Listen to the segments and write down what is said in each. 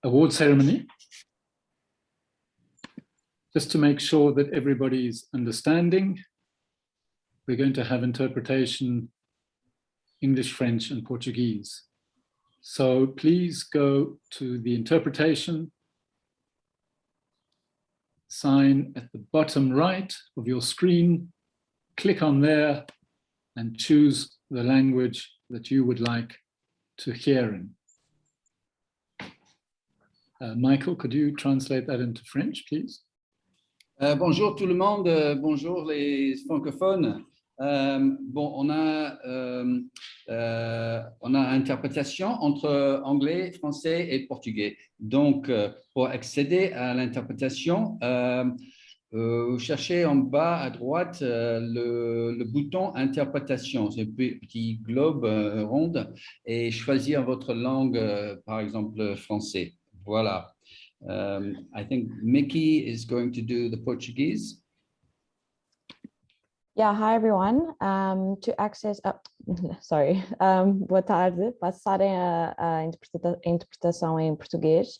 award ceremony. Just to make sure that everybody's understanding, we're going to have interpretation English, French, and Portuguese. So please go to the interpretation sign at the bottom right of your screen, click on there and choose the language that you would like to hear in. Michael, could you translate that into French, please? Bonjour tout le monde, bonjour les francophones. Bon, on a interprétation entre anglais, français et portugais. Donc, pour accéder à l'interprétation, cherchez en bas à droite le bouton interprétation, c'est un petit globe rond, et choisir votre langue, par exemple français. Voilà. I think Mickey is going to do the Portuguese. Yeah, hi everyone. To access, sorry, boa tarde. Passarem a interpretação em português,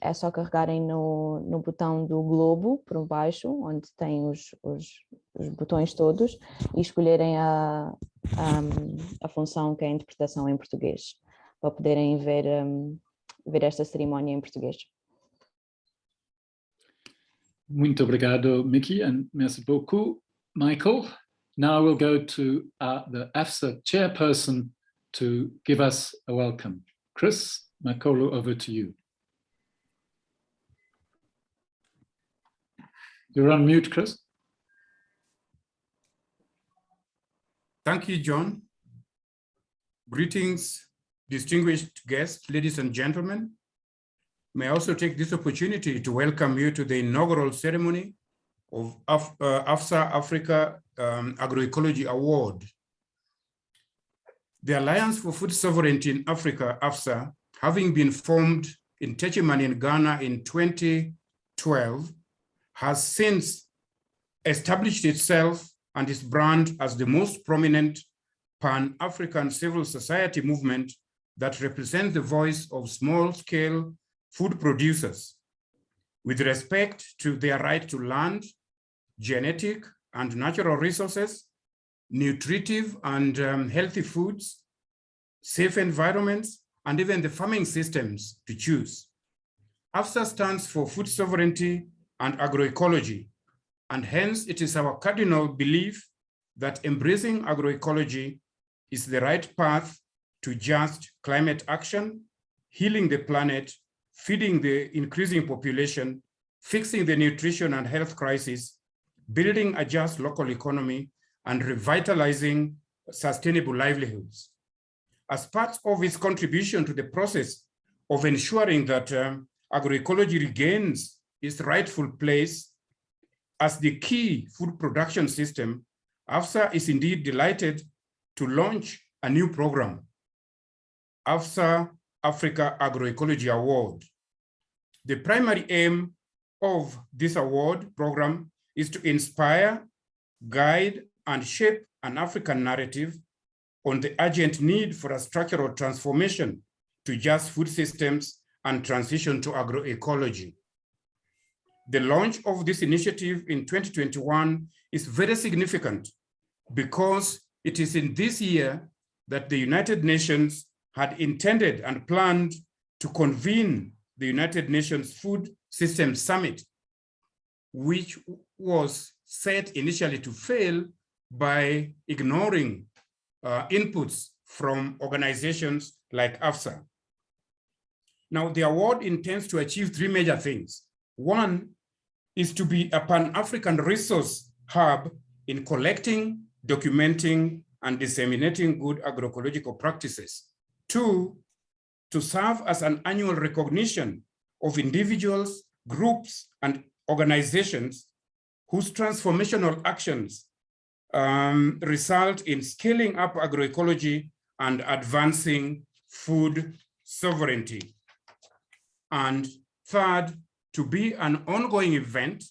é só carregarem no botão do globo por baixo, onde tem os botões todos, e escolherem a função que é a interpretação em português, para poderem ver esta cerimónia em português. Muito obrigado, Mickey, and merci beaucoup, Michael. Now we'll go to the AFSA chairperson to give us a welcome. Chris Makolo, over to you. You're on mute, Chris. Thank you, John. Greetings, distinguished guests, ladies and gentlemen. May I also take this opportunity to welcome you to the inaugural ceremony of AFSA Africa Agroecology Award. The Alliance for Food Sovereignty in Africa, AFSA, having been formed in Techiman in Ghana in 2012, has since established itself and its brand as the most prominent Pan-African civil society movement that represents the voice of small-scale food producers with respect to their right to land, genetic and natural resources, nutritive and healthy foods, safe environments, and even the farming systems to choose. AFSA stands for food sovereignty and agroecology, and hence it is our cardinal belief that embracing agroecology is the right path to just climate action, healing the planet, feeding the increasing population, fixing the nutrition and health crisis, building a just local economy, and revitalizing sustainable livelihoods. As part of its contribution to the process of ensuring that agroecology regains its rightful place as the key food production system, AFSA is indeed delighted to launch a new program, AFSA Africa Agroecology Award. The primary aim of this award program is to inspire, guide, and shape an African narrative on the urgent need for a structural transformation to just food systems and transition to agroecology. The launch of this initiative in 2021 is very significant because it is in this year that the United Nations had intended and planned to convene the United Nations Food Systems Summit, which was set initially to fail by ignoring inputs from organizations like AFSA. Now, the award intends to achieve three major things. One is to be a Pan-African resource hub in collecting, documenting, and disseminating good agroecological practices. Two, to serve as an annual recognition of individuals, groups, and organizations whose transformational actions result in scaling up agroecology and advancing food sovereignty. And third, to be an ongoing event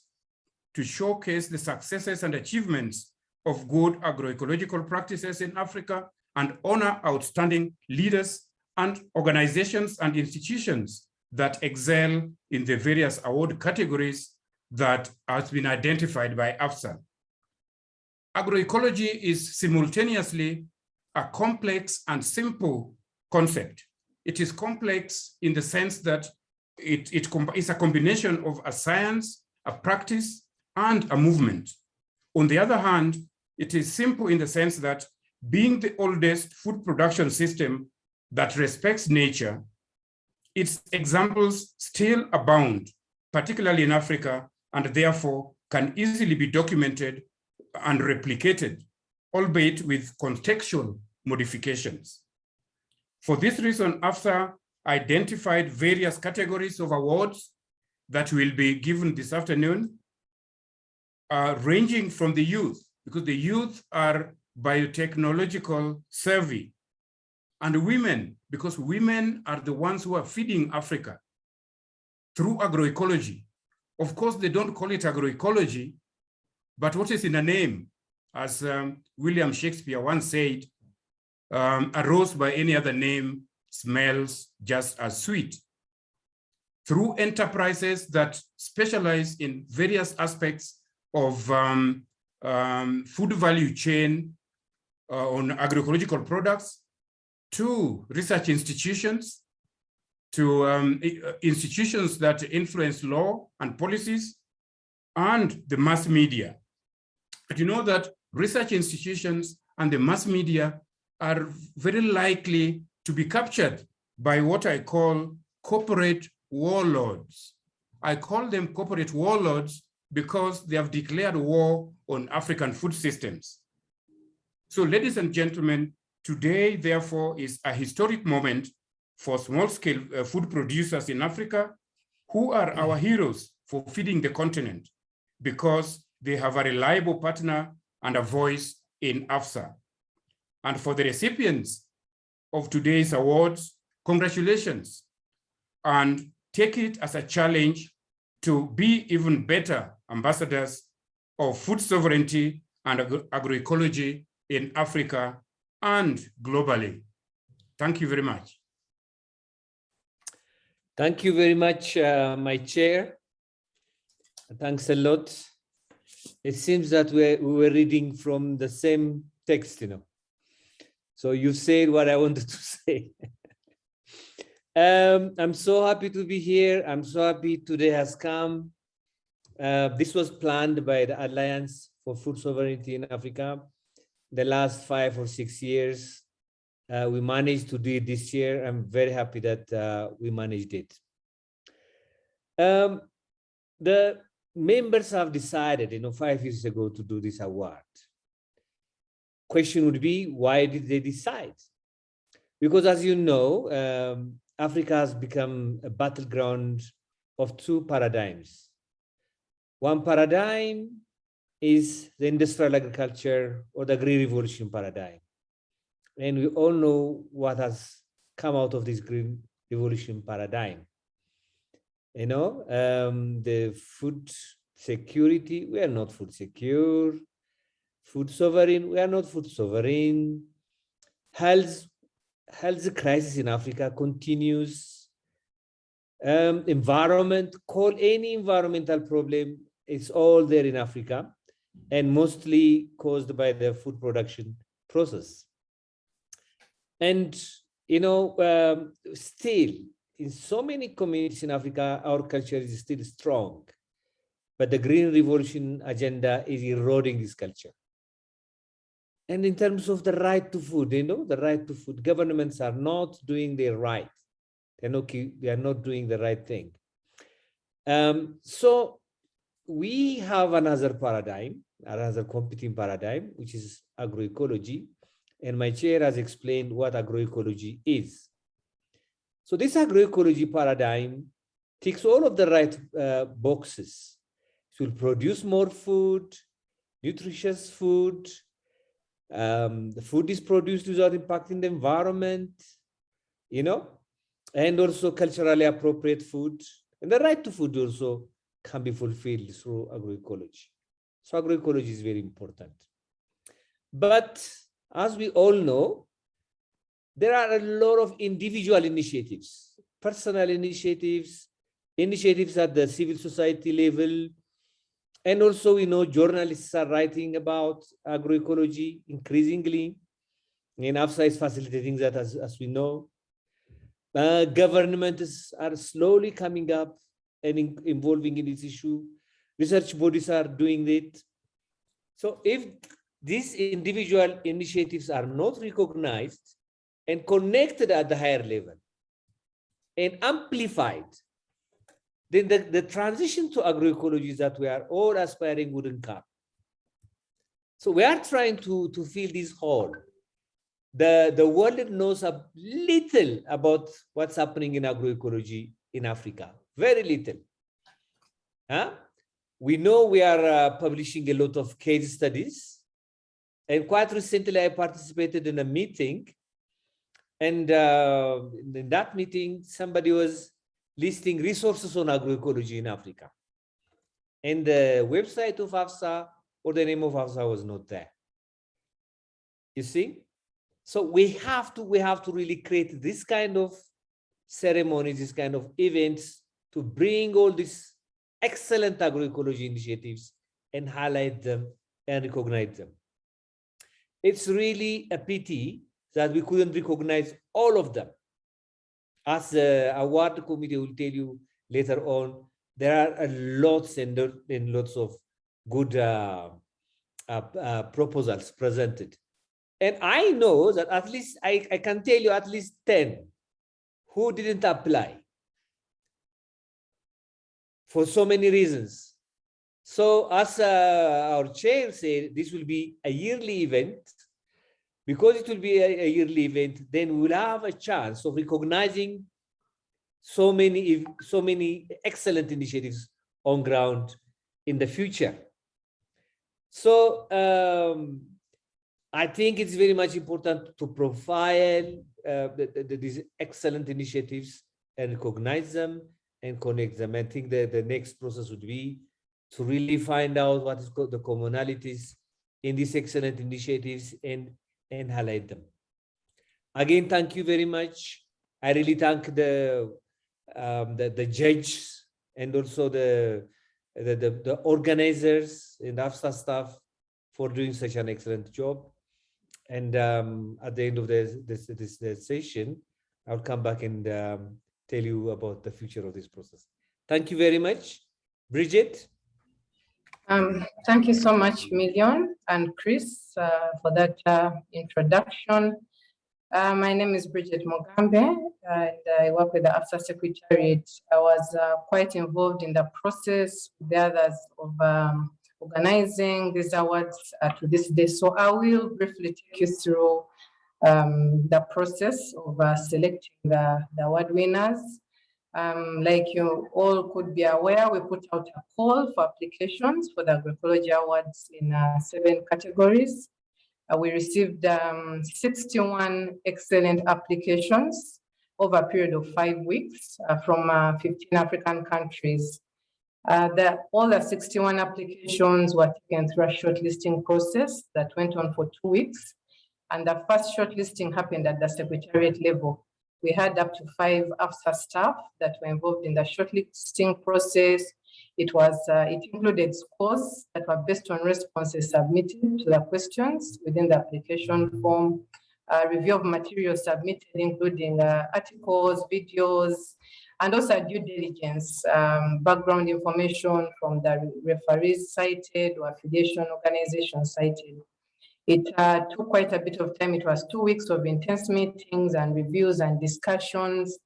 to showcase the successes and achievements of good agroecological practices in Africa and honor outstanding leaders and organizations and institutions that excel in the various award categories that has been identified by AFSA. Agroecology is simultaneously a complex and simple concept. It is complex in the sense that it's a combination of a science, a practice, and a movement. On the other hand, it is simple in the sense that being the oldest food production system that respects nature, its examples still abound, particularly in Africa, and therefore can easily be documented and replicated, albeit with contextual modifications. For this reason, AFSA identified various categories of awards that will be given this afternoon, ranging from the youth, because the youth are biotechnological savvy, and women, because women are the ones who are feeding Africa through agroecology. Of course, they don't call it agroecology, but what is in a name? As William Shakespeare once said, a rose by any other name smells just as sweet. Through enterprises that specialize in various aspects of food value chain on agroecological products, to research institutions, to institutions that influence law and policies, and the mass media. But you know that research institutions and the mass media are very likely to be captured by what I call corporate warlords. I call them corporate warlords because they have declared war on African food systems. So, ladies and gentlemen, today, therefore, is a historic moment for small-scale food producers in Africa, who are our heroes for feeding the continent, because they have a reliable partner and a voice in AFSA. And for the recipients of today's awards, congratulations, and take it as a challenge to be even better ambassadors of food sovereignty and agroecology in Africa and globally. Thank you very much. Thank you very much, my chair. Thanks a lot. It seems that we were reading from the same text, you know. So you said what I wanted to say. I'm so happy to be here. I'm so happy today has come. This was planned by the Alliance for Food Sovereignty in Africa. The last 5 or 6 years, we managed to do it this year. I'm very happy that we managed it. The members have decided, 5 years ago to do this award. Question would be, why did they decide? Because as you know, Africa has become a battleground of 2 paradigms. One paradigm is the industrial agriculture or the Green Revolution paradigm. And we all know what has come out of this Green Revolution paradigm. The food security, we are not food secure. Food sovereign, we are not food sovereign. Health crisis in Africa continues. Environment, call any environmental problem, it's all there in Africa, and mostly caused by the food production process. And, still, in so many communities in Africa, our culture is still strong, but the Green Revolution agenda is eroding this culture. And in terms of the right to food, the right to food, governments are not doing their right. They are not doing the right thing. So we have another paradigm, another competing paradigm, which is agroecology. And my chair has explained what agroecology is. So this agroecology paradigm ticks all of the right boxes. It will produce more food, nutritious food. The food is produced without impacting the environment, and also culturally appropriate food. And the right to food also can be fulfilled through agroecology. So agroecology is very important. But as we all know, there are a lot of individual initiatives personal initiatives, initiatives at the civil society level, and also, journalists are writing about agroecology increasingly, and AFSA is facilitating that, as we know. Governments are slowly coming up and involving in this issue. Research bodies are doing it. So if these individual initiatives are not recognized and connected at the higher level and amplified, then the transition to agroecology that we are all aspiring wouldn't come. So we are trying to fill this hole. The world knows a little about what's happening in agroecology in Africa, very little. Huh? We know we are publishing a lot of case studies. And quite recently, I participated in a meeting. And in that meeting, somebody was listing resources on agroecology in Africa. And the website of AFSA or the name of AFSA was not there. You see? So we have to really create this kind of ceremonies, this kind of events to bring all these excellent agroecology initiatives and highlight them and recognize them. It's really a pity that we couldn't recognize all of them. As the award committee will tell you later on, there are lots and lots of good proposals presented. And I know that at least, I can tell you at least 10 who didn't apply for so many reasons. So as our chair said, this will be a yearly event. Because it will be a yearly event, then we will have a chance of recognizing so many excellent initiatives on ground in the future. So I think it's very much important to profile these excellent initiatives and recognize them and connect them. I think the next process would be to really find out what is called the commonalities in these excellent initiatives and highlight them. Again, thank you very much. I really thank the judges and also the organizers and AFSA staff for doing such an excellent job. And at the end of this session, I'll come back and tell you about the future of this process. Thank you very much. Bridget? Thank you so much, Million and Chris, for that introduction. My name is Bridget Mogambe, and I work with the AFSA Secretariat. I was quite involved in the process with the others of organizing these awards to this day. So I will briefly take you through the process of selecting the award winners. Like you all could be aware, we put out a call for applications for the Agroecology Awards in 7 categories. We received 61 excellent applications over a period of 5 weeks from 15 African countries. All the 61 applications were taken through a shortlisting process that went on for 2 weeks. And the first shortlisting happened at the Secretariat level. We had up to 5 AFSA staff that were involved in the shortlisting process. It included scores that were based on responses submitted to the questions within the application form, review of materials submitted, including articles, videos, and also due diligence, background information from the referees cited or affiliation organizations cited. It took quite a bit of time. It was 2 weeks of intense meetings and reviews and discussions.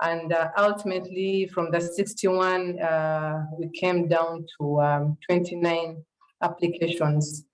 And ultimately, from the 61, we came down to 29 applications.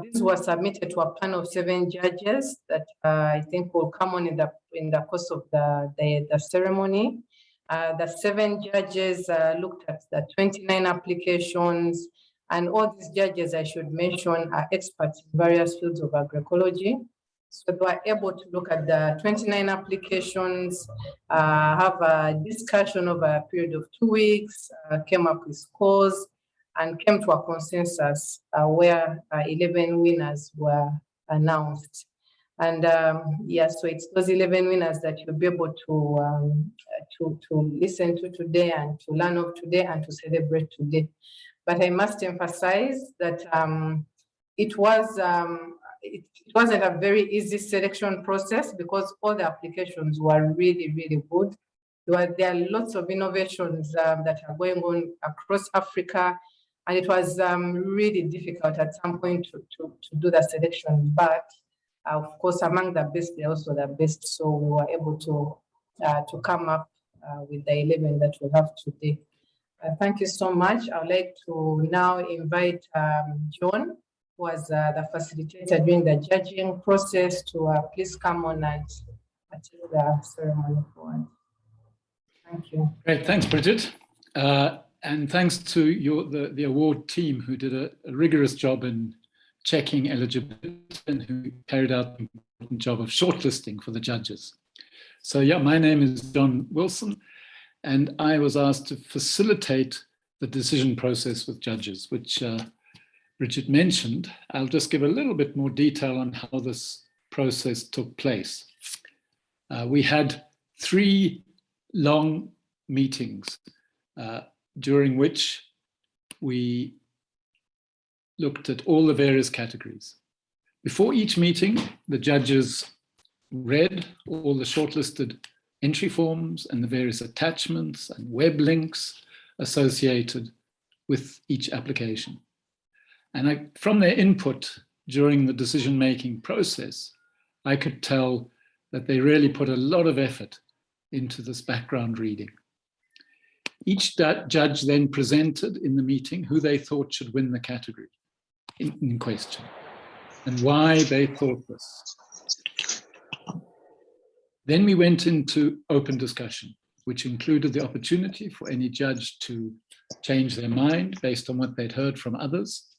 These were submitted to a panel of 7 judges that I think will come on in the course of the ceremony. The 7 judges looked at the 29 applications, and all these judges, I should mention, are experts in various fields of agroecology. So they were able to look at the 29 applications, have a discussion over a period of 2 weeks, came up with scores, and came to a consensus where 11 winners were announced. And yes, so it's those 11 winners that you'll be able to listen to today and to learn of today and to celebrate today. But I must emphasize that it wasn't a very easy selection process because all the applications were really, really good. There are lots of innovations that are going on across Africa, and it was really difficult at some point to do the selection. But of course, among the best, they're also the best. So we were able to come up with the 11 that we have today. Thank you so much. I would like to now invite John, who was the facilitator during the judging process, to please come on and take the ceremony forward. Thank you. Great, thanks, Bridget. And thanks to the award team who did a rigorous job in checking eligibility and who carried out the important job of shortlisting for the judges. So yeah, my name is John Wilson, and I was asked to facilitate the decision process with judges, which Bridget mentioned. I'll just give a little bit more detail on how this process took place. We had 3 long meetings during which we looked at all the various categories. Before each meeting, the judges read all the shortlisted entry forms and the various attachments and web links associated with each application. And from their input during the decision-making process, I could tell that they really put a lot of effort into this background reading. Each judge then presented in the meeting who they thought should win the category in question and why they thought this. Then we went into open discussion, which included the opportunity for any judge to change their mind based on what they'd heard from others.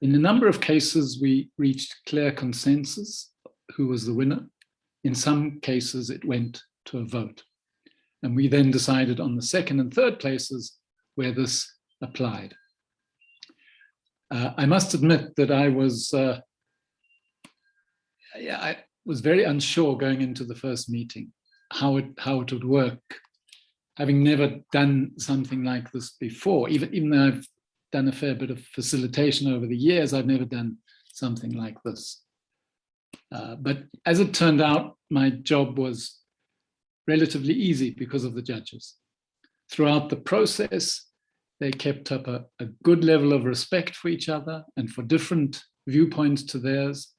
In a number of cases, we reached clear consensus who was the winner. In some cases, it went to a vote. And we then decided on the 2nd and 3rd places where this applied. I must admit that I was very unsure going into the first meeting, how it would work, having never done something like this before. Even though I've done a fair bit of facilitation over the years, I've never done something like this. But as it turned out, my job was relatively easy because of the judges. Throughout the process, they kept up a good level of respect for each other and for different viewpoints to theirs.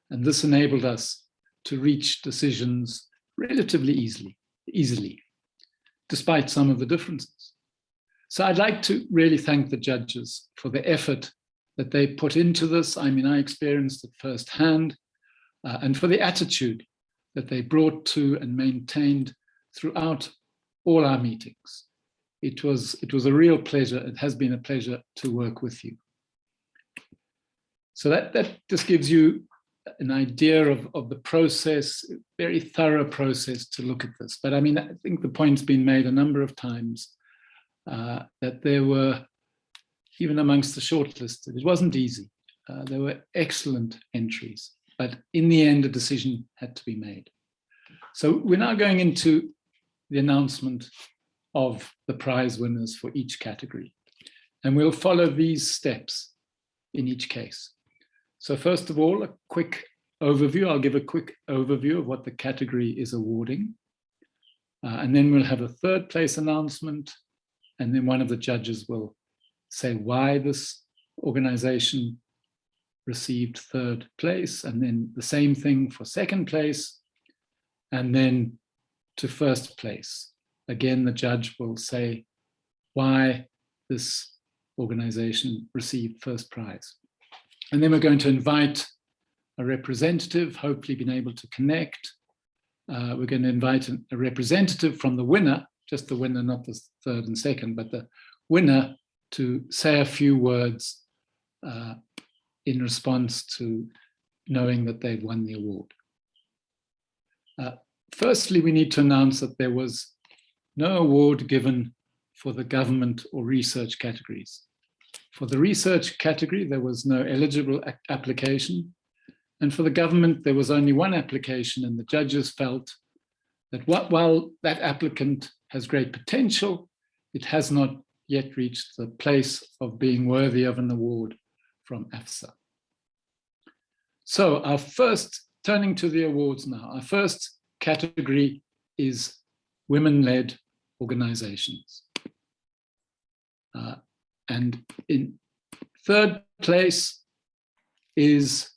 And this enabled us to reach decisions relatively easily, despite some of the differences. So I'd like to really thank the judges for the effort that they put into this. I mean, I experienced it firsthand, and for the attitude that they brought to and maintained throughout all our meetings. It was a real pleasure. It has been a pleasure to work with you. So that just gives you an idea of the process, very thorough process to look at this. But I mean, I think the point's been made a number of times that there were, even amongst the shortlisted, it wasn't easy. There were excellent entries, but in the end, a decision had to be made. So we're now going into the announcement of the prize winners for each category. And we'll follow these steps in each case. So first of all, a quick overview. I'll give a quick overview of what the category is awarding. And then we'll have a 3rd place announcement. And then one of the judges will say why this organization received 3rd place. And then the same thing for 2nd place. And then to 1st place. Again, the judge will say why this organization received 1st prize. And then we're going to invite a representative, hopefully being able to connect. We're going to invite a representative from the winner, just the winner, not the 3rd and 2nd, but the winner to say a few words in response to knowing that they've won the award. Firstly, we need to announce that there was no award given for the government or research categories. For the research category, there was no eligible application, And for the government, there was only one application, and the judges felt that while that applicant has great potential, it has not yet reached the place of being worthy of an award from AFSA. So turning to the awards now, our first category is women-led organizations. And in third place is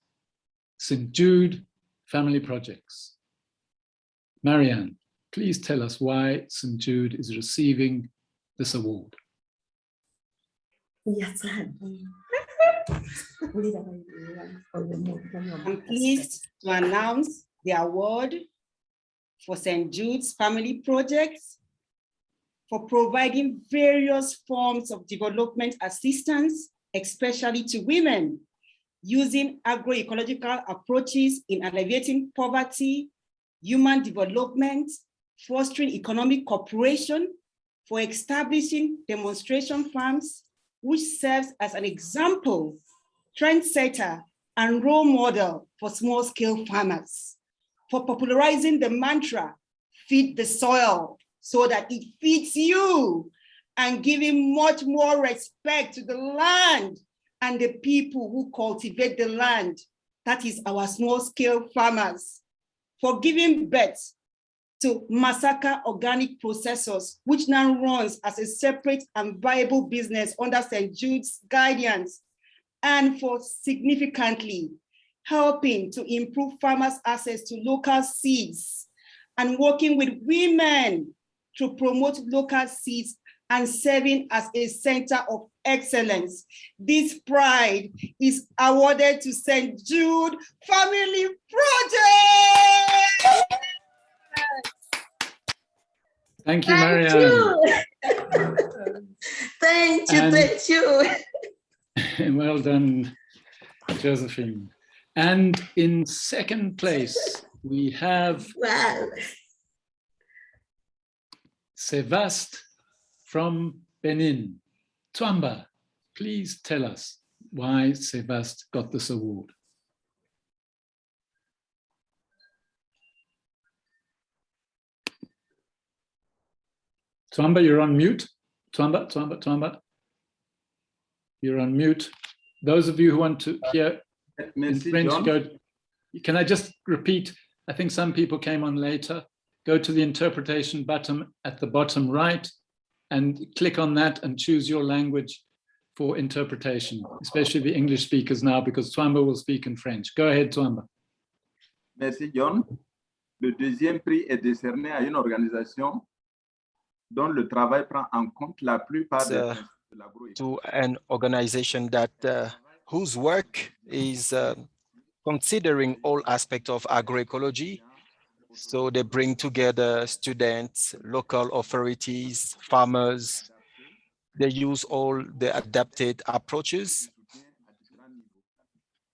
St. Jude Family Projects. Marianne, please tell us why St. Jude is receiving this award. Yes, I'm pleased to announce the award for St. Jude's Family Projects for providing various forms of development assistance, especially to women, using agroecological approaches in alleviating poverty, human development, fostering economic cooperation, for establishing demonstration farms, which serves as an example, trendsetter, and role model for small-scale farmers, for popularizing the mantra, feed the soil so that it feeds you, and giving much more respect to the land and the people who cultivate the land, that is our small-scale farmers, for giving birth to Masaka Organic Processors, which now runs as a separate and viable business under St. Jude's guidance, and for significantly helping to improve farmers' access to local seeds and working with women to promote local seeds and serving as a center of excellence. This pride is awarded to St. Jude Family Project. Thank you, Marianne. Thank you. Well done, Josephine. And in second place, we have Sevast from Benin. Twamba, please tell us why Sevast got this award. Twamba, you're on mute. Twamba. You're on mute. Those of you who want to hear in French, can I just repeat? I think some people came on later. Go to the interpretation button at the bottom right and click on that and choose your language for interpretation, especially the English speakers now, because Twamba will speak in French. Go ahead, Twamba. Merci, John. Le deuxième prix est décerné à une organisation dont le travail prend en compte la plupart des principes de l'agroécologie. To an organization that whose work is considering all aspects of agroecology. So they bring together students, local authorities, farmers. They use all the adapted approaches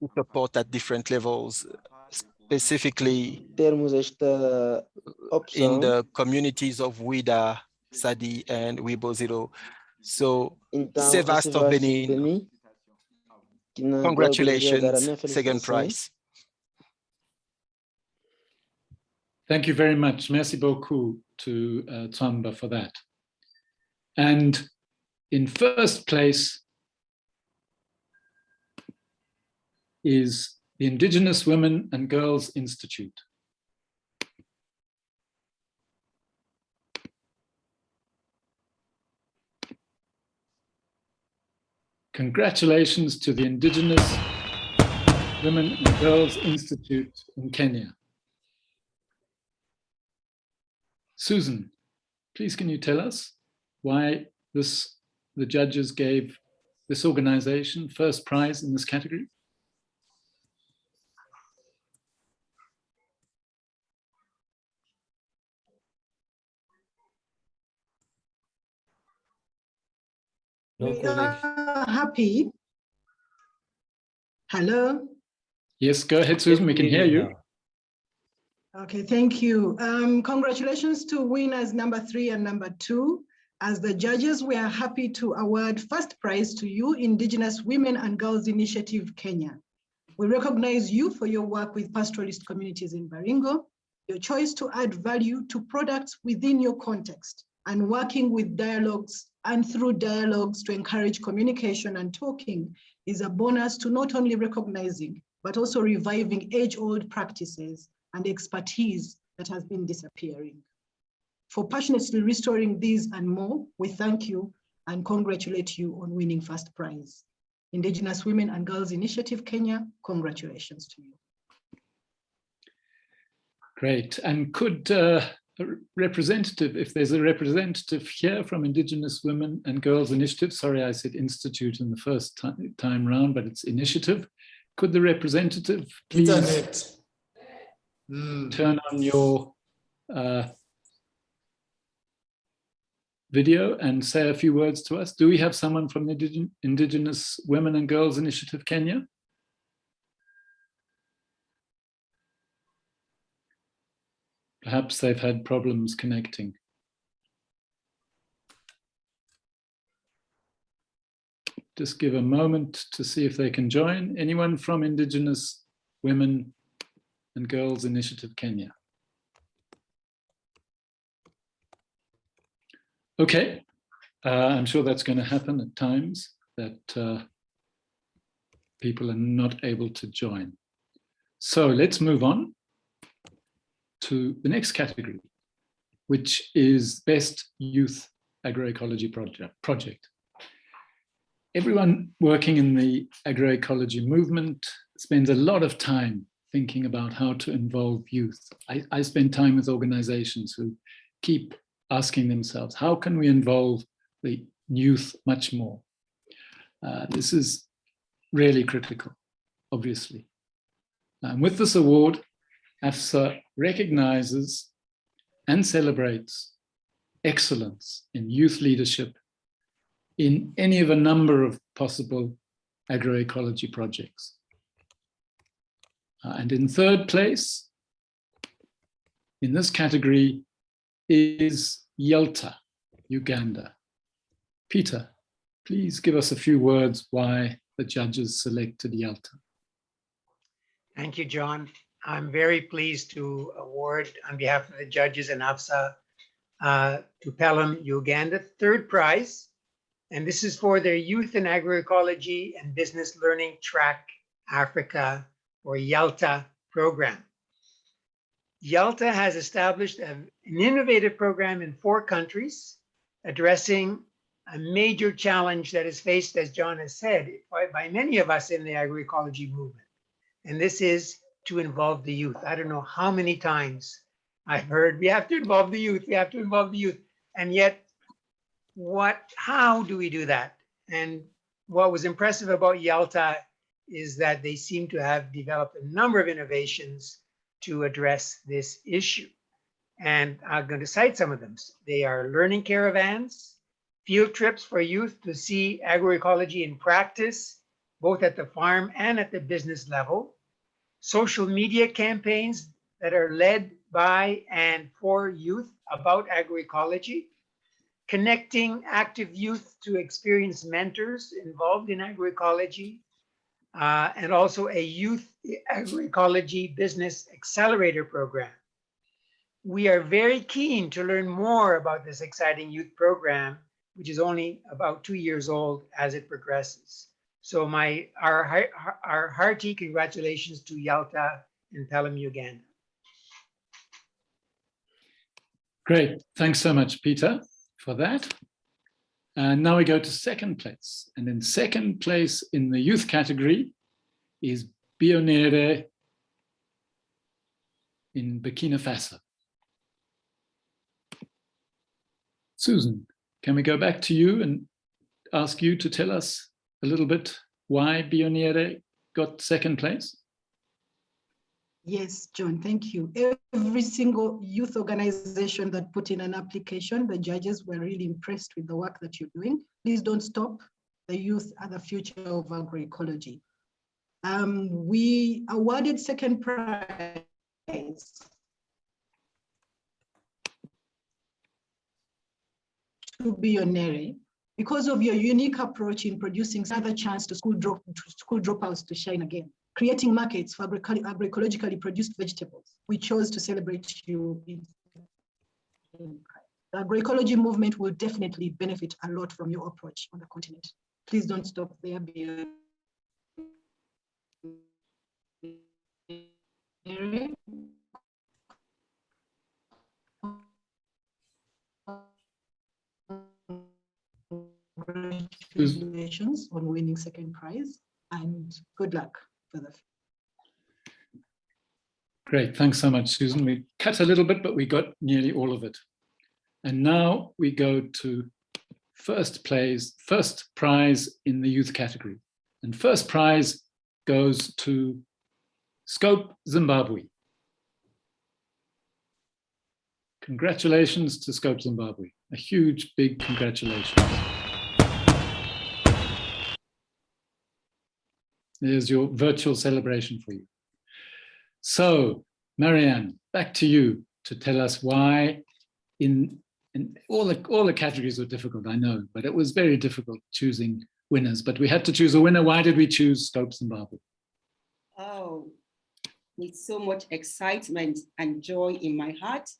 to support at different levels, specifically in the communities of Ouida, Sadi, and Wiboziro. So, Sevast of Benin, congratulations, second prize. Thank you very much. Merci beaucoup to Twamba for that. And in first place is the Indigenous Women and Girls Institute. Congratulations to the Indigenous Women and Girls Institute in Kenya. Susan, please can you tell us why the judges gave this organization first prize in this category? We are happy. Hello? Yes, go ahead, Susan, we can hear you. Okay, thank you. Congratulations to winners number 3 and number 2. As the judges, we are happy to award first prize to you, Indigenous Women and Girls Initiative Kenya. We recognize you for your work with pastoralist communities in Baringo, your choice to add value to products within your context, and working with dialogues and through dialogues to encourage communication and talking is a bonus to not only recognizing, but also reviving age-old practices and expertise that has been disappearing. For passionately restoring these and more, we thank you and congratulate you on winning first prize. Indigenous Women and Girls Initiative Kenya, congratulations to you. Great. And could a representative, if there's a representative here from Indigenous Women and Girls Initiative, sorry, I said institute in the first time round, but it's initiative. Could the representative please turn on your video and say a few words to us? Do we have someone from the Indigenous Women and Girls Initiative Kenya? Perhaps they've had problems connecting. Just give a moment to see if they can join. Anyone from Indigenous Women and Girls Initiative Kenya? Okay, I'm sure that's going to happen at times that people are not able to join. So let's move on to the next category, which is Best Youth Agroecology Project. Everyone working in the agroecology movement spends a lot of time thinking about how to involve youth. I spend time with organizations who keep asking themselves, how can we involve the youth much more? This is really critical, obviously. And with this award, AFSA recognizes and celebrates excellence in youth leadership in any of a number of possible agroecology projects. And in third place, in this category, is Yalta, Uganda. Peter, please give us a few words why the judges selected Yalta. Thank you, John. I'm very pleased to award on behalf of the judges and AFSA to Pelham, Uganda, third prize. And this is for their Youth in Agroecology and Business Learning Track Africa, or Yalta program. Yalta has established an innovative program in 4 countries addressing a major challenge that is faced, as John has said, by many of us in the agroecology movement. And this is to involve the youth. I don't know how many times I've heard, we have to involve the youth, we have to involve the youth. And yet, how do we do that? And what was impressive about Yalta is that they seem to have developed a number of innovations to address this issue. And I'm going to cite some of them. They are learning caravans, field trips for youth to see agroecology in practice, both at the farm and at the business level, social media campaigns that are led by and for youth about agroecology, connecting active youth to experienced mentors involved in agroecology, and also a youth agroecology business accelerator program. We are very keen to learn more about this exciting youth program, which is only about 2 years old as it progresses. So our hearty congratulations to Yalta in Pelham, Uganda. Great, thanks so much, Peter, for that. And now we go to second place. And in second place in the youth category is Bionere in Burkina Faso. Susan, can we go back to you and ask you to tell us a little bit why Bionere got second place? Yes, John, thank you. Every single youth organization that put in an application, the judges were really impressed with the work that you're doing. Please don't stop. The youth are the future of agroecology. We awarded second prize to Bionere because of your unique approach in producing another chance to school dropouts to shine again. creating markets for agroecologically produced vegetables. We chose to celebrate you. The agroecology movement will definitely benefit a lot from your approach on the continent. Please don't stop there. Congratulations on winning second prize and good luck for the. Great, thanks so much, Susan. We cut a little bit, but we got nearly all of it. And now we go to first prize in the youth category. And first prize goes to Scope Zimbabwe. Congratulations to Scope Zimbabwe. A huge, big congratulations. There's your virtual celebration for you. So, Marianne, back to you to tell us why in all the categories were difficult, I know, but it was very difficult choosing winners, but we had to choose a winner. Why did we choose Scope Zimbabwe? Oh, with so much excitement and joy in my heart,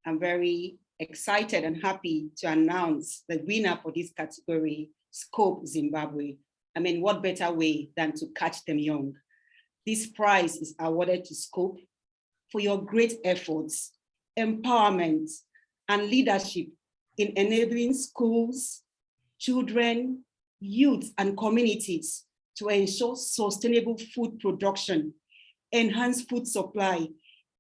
I'm very excited and happy to announce the winner for this category, Scope Zimbabwe. I mean, what better way than to catch them young? This prize is awarded to Scope for your great efforts, empowerment, and leadership in enabling schools, children, youth, and communities to ensure sustainable food production, enhance food supply,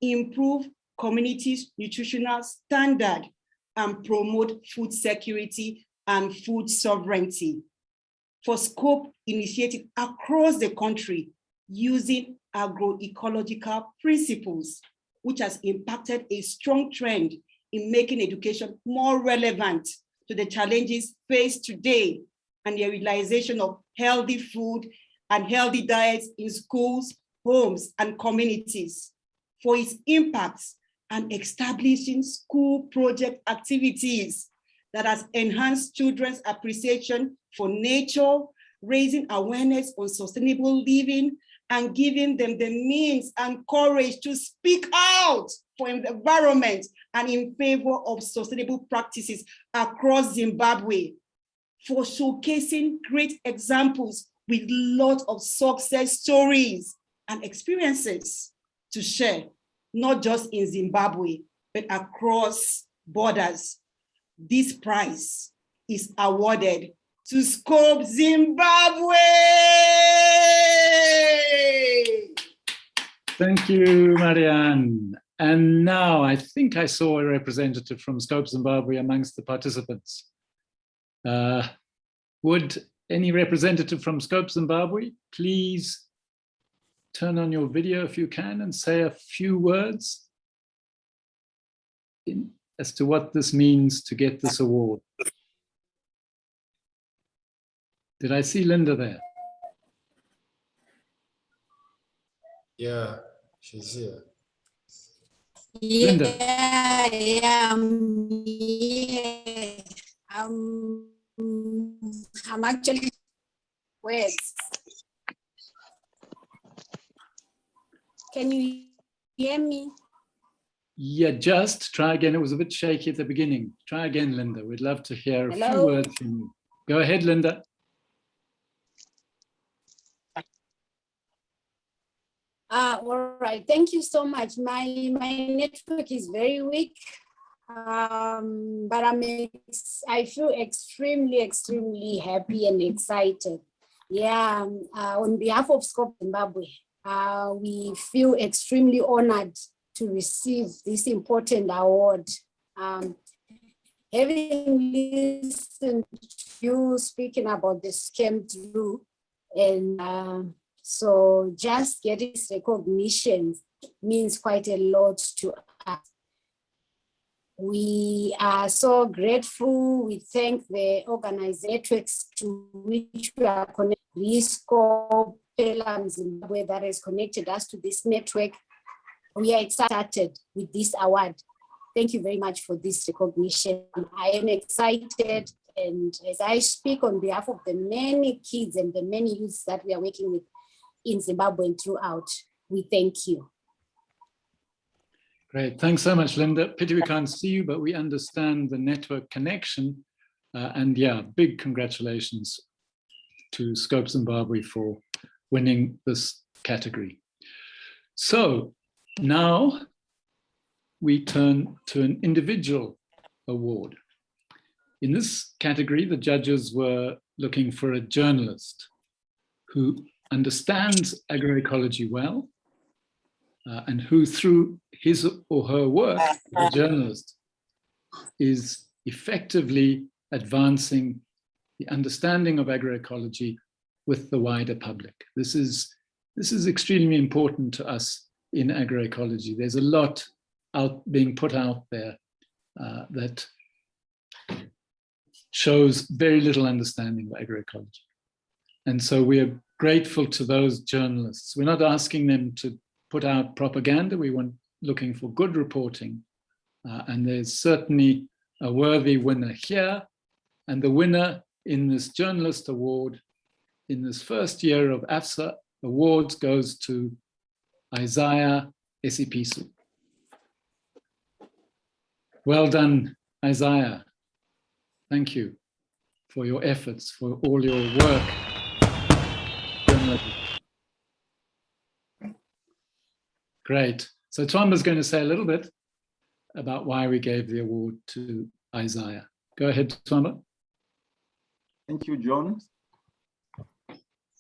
improve communities' nutritional standard, and promote food security and food sovereignty. For Scope initiated across the country using agroecological principles, which has impacted a strong trend in making education more relevant to the challenges faced today and the realization of healthy food and healthy diets in schools, homes, and communities. For its impacts and establishing school project activities that has enhanced children's appreciation for nature, raising awareness on sustainable living, and giving them the means and courage to speak out for the environment and in favor of sustainable practices across Zimbabwe. For showcasing great examples with lots of success stories and experiences to share, not just in Zimbabwe, but across borders. This prize is awarded to Scope Zimbabwe. Thank you, Marianne. And now I think I saw a representative from Scope Zimbabwe amongst the participants. Would any representative from Scope Zimbabwe please turn on your video if you can and say a few words as to what this means to get this award? Did I see Linda there? Yeah, she's here. Linda. Yeah, I'm actually words. Can you hear me? Yeah, just try again. It was a bit shaky at the beginning. Try again, Linda. We'd love to hear a few words from you. Go ahead, Linda. All right, thank you so much. My network is very weak, but I feel extremely happy and excited. Yeah, on behalf of Scope Zimbabwe, we feel extremely honored to receive this important award. Having listened to you speaking about this came through, and so just getting this recognition means quite a lot to us. We are so grateful. We thank the organizers to which we are connected, Scope Zimbabwe, that has connected us to this network. We are excited with this award. Thank you very much for this recognition. I am excited, and as I speak on behalf of the many kids and the many youths that we are working with, in Zimbabwe and throughout. We thank you. Great, thanks so much, Linda. Pity we can't see you, but we understand the network connection. And yeah, big congratulations to Scope Zimbabwe for winning this category. So now we turn to an individual award. In this category, the judges were looking for a journalist who understands agroecology well, and who through his or her work as a journalist is effectively advancing the understanding of agroecology with the wider public. This is extremely important to us in agroecology. There's a lot being put out there that shows very little understanding of agroecology. And so we are grateful to those journalists. We're not asking them to put out propaganda. We want looking for good reporting. And there's certainly a worthy winner here. And the winner in this journalist award in this first year of AFSA awards goes to Isaiah Esipisu. Well done, Isaiah. Thank you for your efforts, for all your work. Great. So Twamba's going to say a little bit about why we gave the award to Isaiah. Go ahead, Twamba. Thank you, John.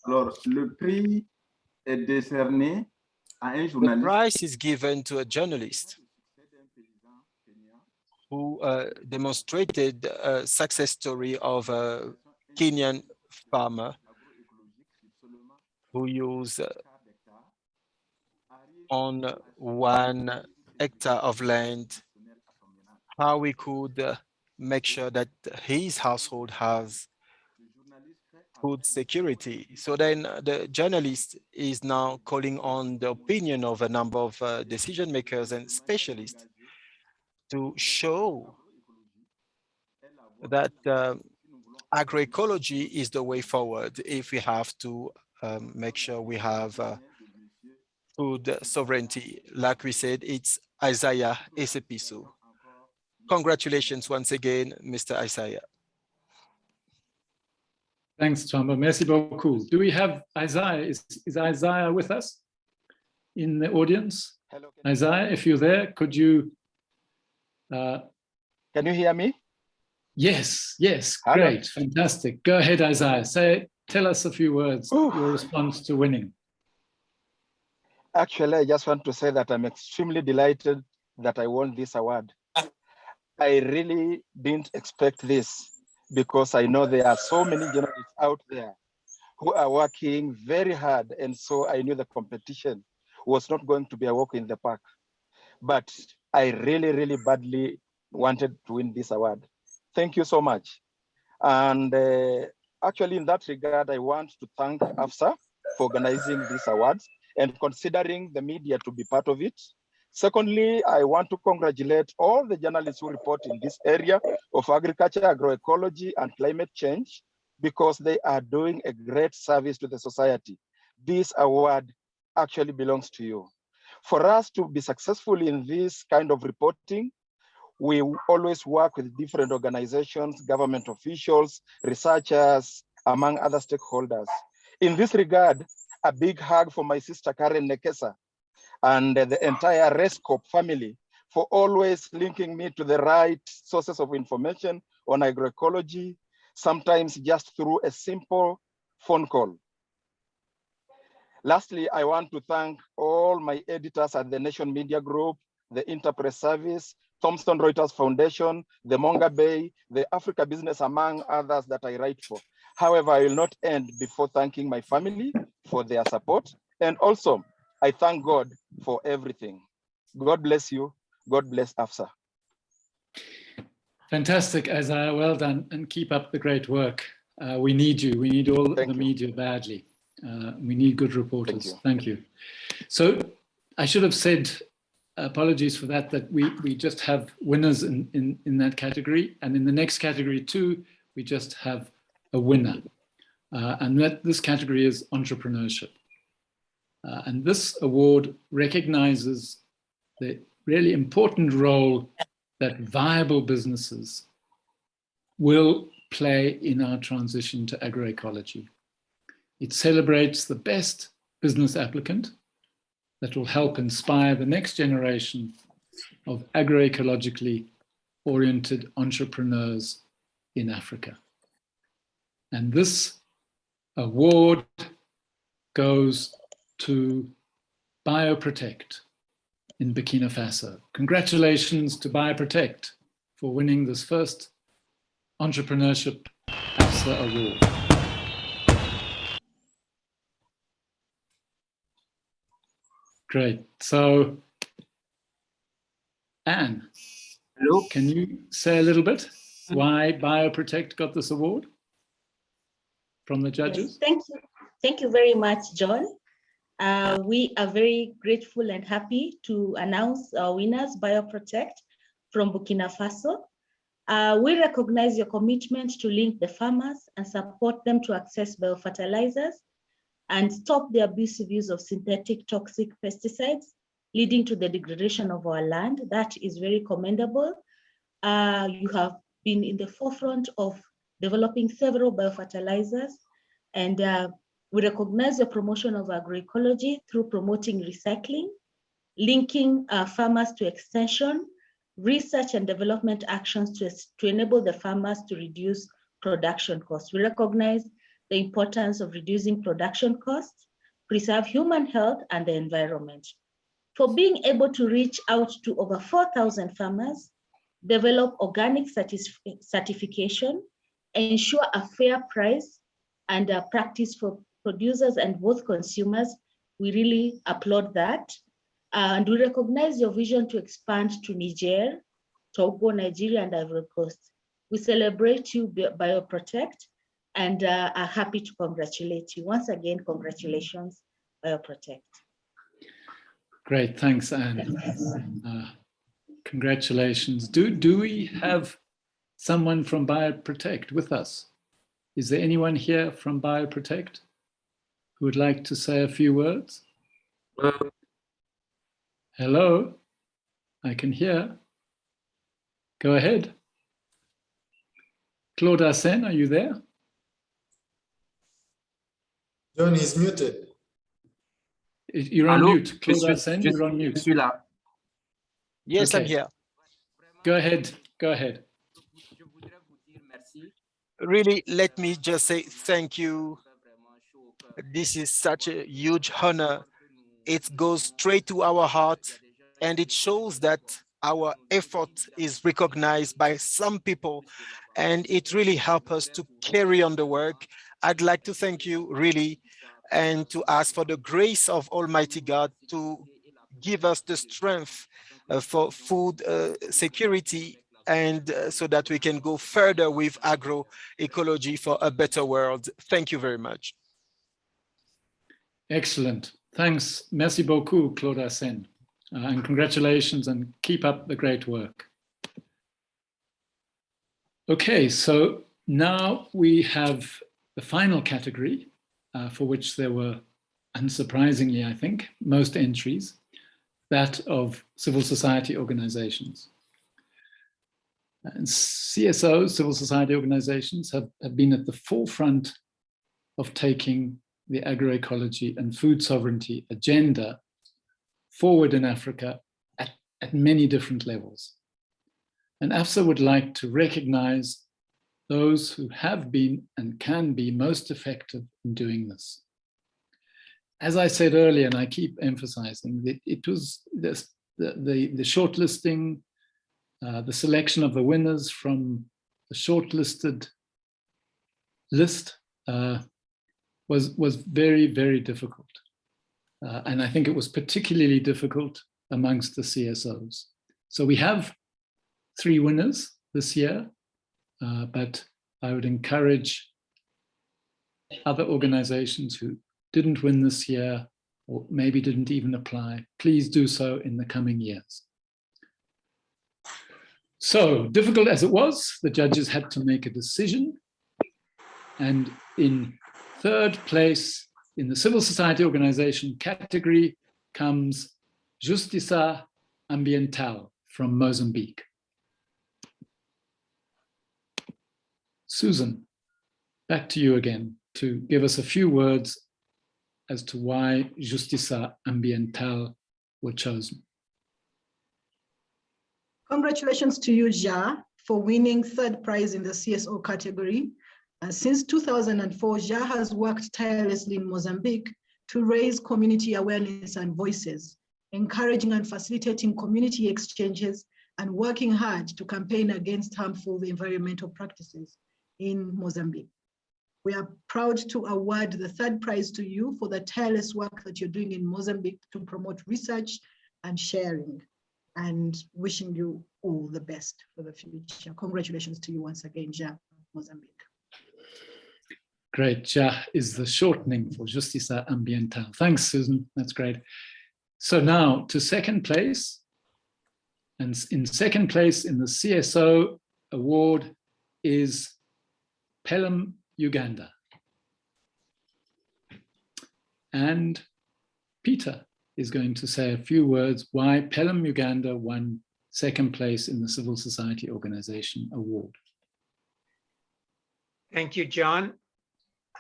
Alors, le prix est décerné à un journaliste. The prize is given to a journalist who demonstrated a success story of a Kenyan farmer who used on 1 hectare of land, how we could make sure that his household has food security. So then the journalist is now calling on the opinion of a number of decision makers and specialists to show that agroecology is the way forward if we have to make sure we have food sovereignty. Like we said, it's Isaiah Esipisu. Congratulations once again, Mr. Isaiah. Thanks, Twamba. Merci beaucoup. Do we have Isaiah? Is Isaiah with us in the audience? Hello. Isaiah, if you're there, could you... Can you hear me? Yes, yes, Hello. great, fantastic. Go ahead, Isaiah. Tell us a few words, your response to winning. Actually, I just want to say that I'm extremely delighted that I won this award. I really didn't expect this because I know there are so many journalists out there who are working very hard. And so I knew the competition was not going to be a walk in the park. But I really, really badly wanted to win this award. Thank you so much. And actually, in that regard, I want to thank AFSA for organizing these awards and considering the media to be part of it. Secondly, I want to congratulate all the journalists who report in this area of agriculture, agroecology, and climate change, because they are doing a great service to the society. This award actually belongs to you. For us to be successful in this kind of reporting, we always work with different organizations, government officials, researchers, among other stakeholders. In this regard, a big hug for my sister Karen Nekesa and the entire RESCOP family for always linking me to the right sources of information on agroecology, sometimes just through a simple phone call. Lastly, I want to thank all my editors at the Nation Media Group, the Interpress Service, Thomson Reuters Foundation, the Monga Bay, the Africa Business, among others that I write for. However, I will not end before thanking my family for their support. And also, I thank God for everything. God bless you. God bless AFSA. Fantastic, Isaiah. Well done, and keep up the great work. We need you. We need all the media badly. We need good reporters. Thank you. So I should have said, apologies for that, that we just have winners in that category. And in the next category too, we just have a winner. And this category is entrepreneurship. And this award recognizes the really important role that viable businesses will play in our transition to agroecology. It celebrates the best business applicant that will help inspire the next generation of agroecologically oriented entrepreneurs in Africa. And this award goes to Bioprotect in Burkina Faso. Congratulations to Bioprotect for winning this first Entrepreneurship AFSA Award. Great. So, Anne, hello. Can you say a little bit why Bioprotect got this award from the judges? Yes, thank you very much, John. We are very grateful and happy to announce our winners, Bioprotect from Burkina Faso. We recognize your commitment to link the farmers and support them to access biofertilizers and stop the abusive use of synthetic toxic pesticides, leading to the degradation of our land. That is very commendable. You have been in the forefront of developing several biofertilizers, and we recognize the promotion of agroecology through promoting recycling, linking farmers to extension, research and development actions to enable the farmers to reduce production costs. We recognize the importance of reducing production costs, preserve human health and the environment. For being able to reach out to over 4,000 farmers, develop organic certification, ensure a fair price and a practice for producers and both consumers, we really applaud that. And we recognize your vision to expand to Niger, Togo, Nigeria, and Ivory Coast. We celebrate you, Bioprotect, and are happy to congratulate you. Once again, congratulations, Bioprotect. Great, thanks, Anne. Congratulations. Do we have someone from Bioprotect with us? Is there anyone here from Bioprotect who would like to say a few words? Hello, I can hear. Go ahead. Claude Arsène, are you there? John is muted. You're on mute. Claude Arsène, you're on mute. Je suis là. Yes, Okay. I'm here. Go ahead. Go ahead. Really, let me just say thank you. This is such a huge honor. It goes straight to our heart, and it shows that our effort is recognized by some people, and it really helps us to carry on the work. I'd like to thank you, really, and to ask for the grace of Almighty God to give us the strength for food security, and so that we can go further with agroecology for a better world. Thank you very much. Excellent. Thanks. Merci beaucoup, Claude Arsène. And congratulations, and keep up the great work. Okay, so now we have the final category for which there were, unsurprisingly, I think, most entries, that of civil society organizations. And CSOs, civil society organizations, have been at the forefront of taking the agroecology and food sovereignty agenda forward in Africa at many different levels. And AFSA would like to recognize those who have been and can be most effective in doing this. As I said earlier, and I keep emphasizing, that it was the shortlisting, the selection of the winners from the shortlisted list was very, very difficult. And I think it was particularly difficult amongst the CSOs. So we have 3 winners this year, but I would encourage other organizations who didn't win this year, or maybe didn't even apply, please do so in the coming years. So, difficult as it was, the judges had to make a decision. And in 3rd place, in the civil society organization category comes Justiça Ambiental from Mozambique. Susan, back to you again to give us a few words as to why Justiça Ambiental were chosen. Congratulations to you, Ja, for winning third prize in the CSO category. Since 2004, Ja has worked tirelessly in Mozambique to raise community awareness and voices, encouraging and facilitating community exchanges and working hard to campaign against harmful environmental practices in Mozambique. We are proud to award the third prize to you for the tireless work that you're doing in Mozambique to promote research and sharing, and wishing you all the best for the future. Congratulations to you once again, Ja, Mozambique. Great, Ja is the shortening for Justiça Ambiental. Thanks, Susan, that's great. So now to second place, and in second place in the CSO award is Pelham, Uganda. And Peter is going to say a few words why Pelham, Uganda won second place in the Civil Society Organization Award. Thank you, John.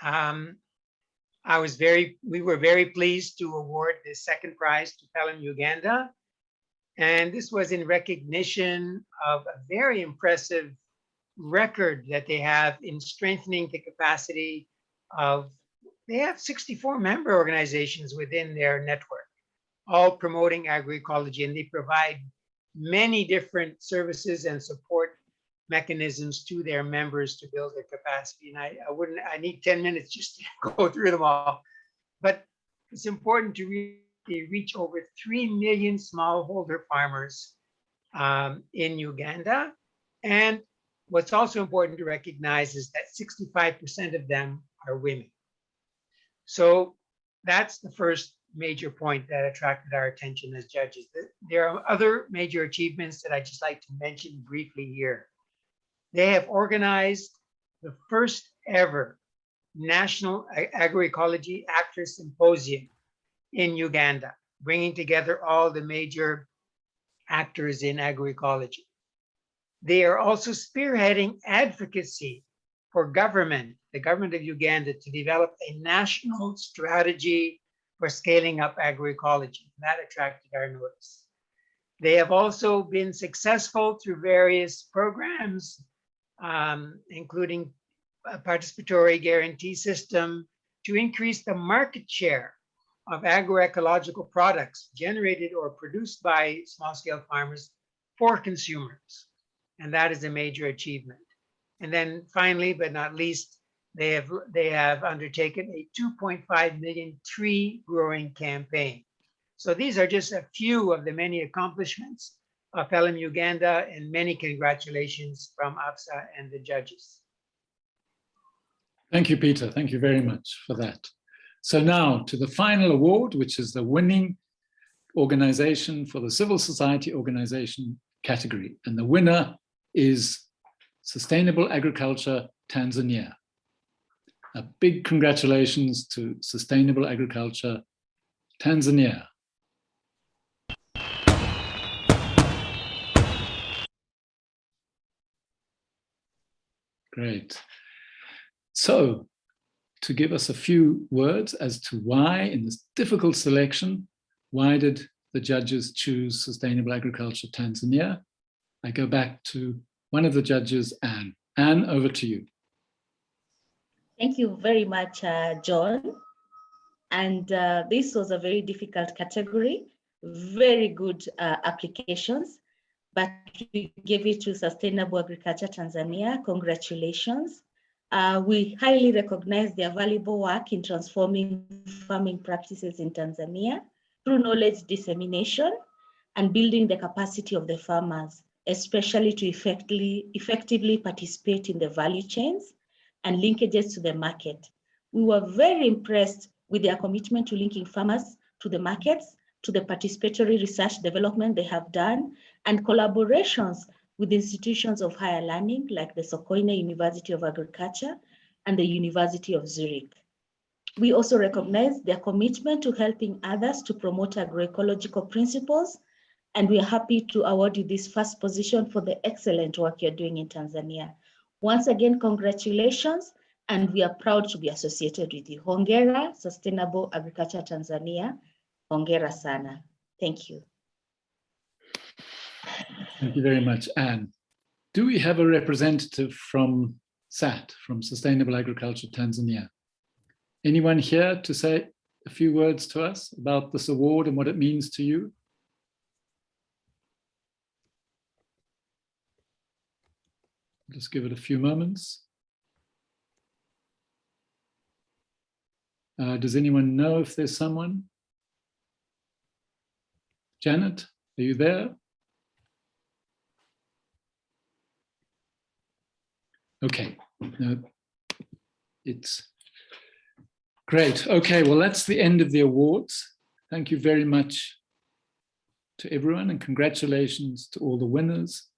We were very pleased to award the second prize to Pelham, Uganda. And this was in recognition of a very impressive record that they have in strengthening the capacity of, they have 64 member organizations within their network, all promoting agroecology, and they provide many different services and support mechanisms to their members to build their capacity. And I need 10 minutes just to go through them all. But it's important to reach over 3 million smallholder farmers in Uganda. And what's also important to recognize is that 65% of them are women. So that's the first major point that attracted our attention as judges. There are other major achievements that I'd just like to mention briefly here. They have organized the first ever National Agroecology Actors Symposium in Uganda, bringing together all the major actors in agroecology. They are also spearheading advocacy for government, the government of Uganda, to develop a national strategy for scaling up agroecology. That attracted our notice. They have also been successful through various programs, including a participatory guarantee system, to increase the market share of agroecological products generated or produced by small-scale farmers for consumers. And that is a major achievement. And then finally, but not least, they have undertaken a 2.5 million tree growing campaign. So these are just a few of the many accomplishments of Pelham, Uganda, and many congratulations from AFSA and the judges. Thank you, Peter. Thank you very much for that. So now to the final award, which is the winning organization for the Civil Society Organization category. And the winner is Sustainable Agriculture Tanzania. A big congratulations to Sustainable Agriculture Tanzania. Great. So, to give us a few words as to why, in this difficult selection, why did the judges choose Sustainable Agriculture Tanzania? I go back to one of the judges, Anne. Anne, over to you. Thank you very much, John. And this was a very difficult category, very good applications, but we gave it to Sustainable Agriculture Tanzania. Congratulations. We highly recognize their valuable work in transforming farming practices in Tanzania through knowledge dissemination and building the capacity of the farmers, especially to effectively participate in the value chains and linkages to the market. We were very impressed with their commitment to linking farmers to the markets, to the participatory research development they have done, and collaborations with institutions of higher learning like the Sokoine University of Agriculture and the University of Zurich. We also recognize their commitment to helping others to promote agroecological principles, and we are happy to award you this first position for the excellent work you're doing in Tanzania. Once again, congratulations, and we are proud to be associated with you. Hongera, Sustainable Agriculture Tanzania. Hongera sana. Thank you. Thank you very much, Anne. Do we have a representative from SAT, from Sustainable Agriculture Tanzania? Anyone here to say a few words to us about this award and what it means to you? Just give it a few moments. Does anyone know if there's someone? Janet, are you there? Okay, no, it's great. Okay, well, that's the end of the awards. Thank you very much to everyone and congratulations to all the winners.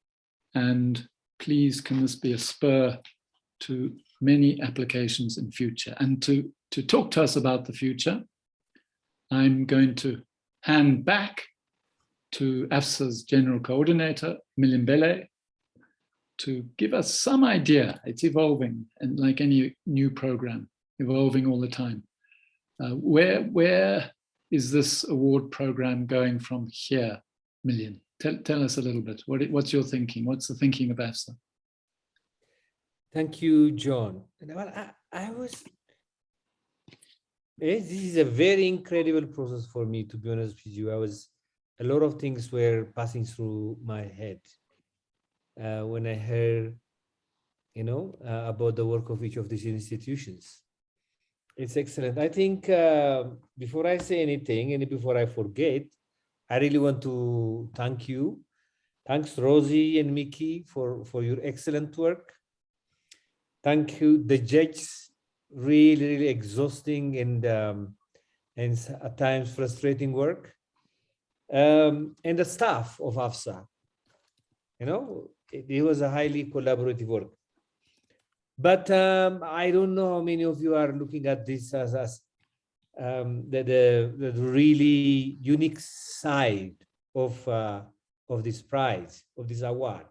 And please, can this be a spur to many applications in future? And to talk to us about the future, I'm going to hand back to AFSA's General Coordinator, Milimbele, to give us some idea. It's evolving, and like any new program, evolving all the time. Where is this award program going from here, Million? Tell us a little bit. What's your thinking? What's the thinking of AFSA? Thank you, John. This is a very incredible process for me, to be honest with you. A lot of things were passing through my head when I heard, about the work of each of these institutions. It's excellent. I think before I say anything and before I forget, I really want to thank you. Thanks, Rosie and Mickey, for your excellent work. Thank you, the judges, really exhausting and at times frustrating work. And the staff of AFSA. It was a highly collaborative work. But I don't know how many of you are looking at this as the really unique side of this prize, of this award.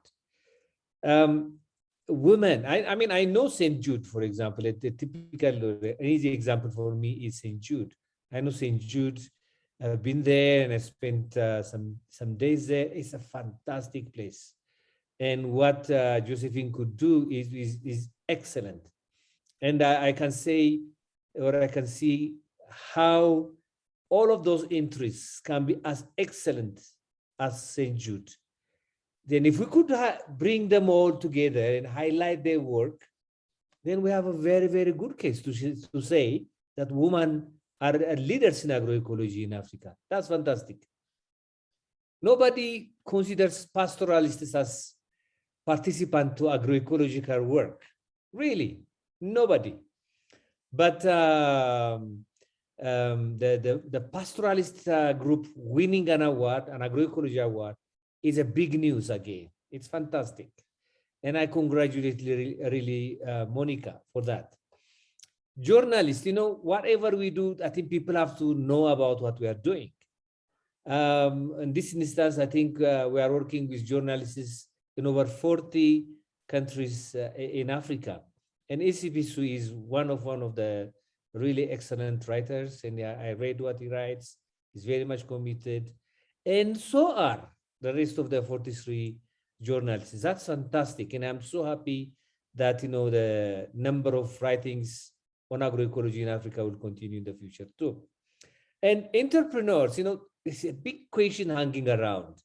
Women, I know St. Jude, for example. An easy example for me is St. Jude. I know St. Jude. I've been there and I spent some days there. It's a fantastic place. And what Josephine could do is excellent. And I can say, or I can see how all of those interests can be as excellent as St. Jude. Then if we could bring them all together and highlight their work, then we have a very, very good case to say that women are leaders in agroecology in Africa. That's fantastic. Nobody considers pastoralists as participants to agroecological work. Really, nobody. But the pastoralist group winning an award, an agroecology award, is a big news again. It's fantastic. And I congratulate really Monica for that. Journalists, whatever we do, I think people have to know about what we are doing. In this instance, I think we are working with journalists in over 40 countries in Africa. And ACPSU is one of the really excellent writers. And I read what he writes. He's very much committed. And so are the rest of the 43 journalists. That's fantastic. And I'm so happy that, the number of writings on agroecology in Africa will continue in the future too. And entrepreneurs, there's a big question hanging around.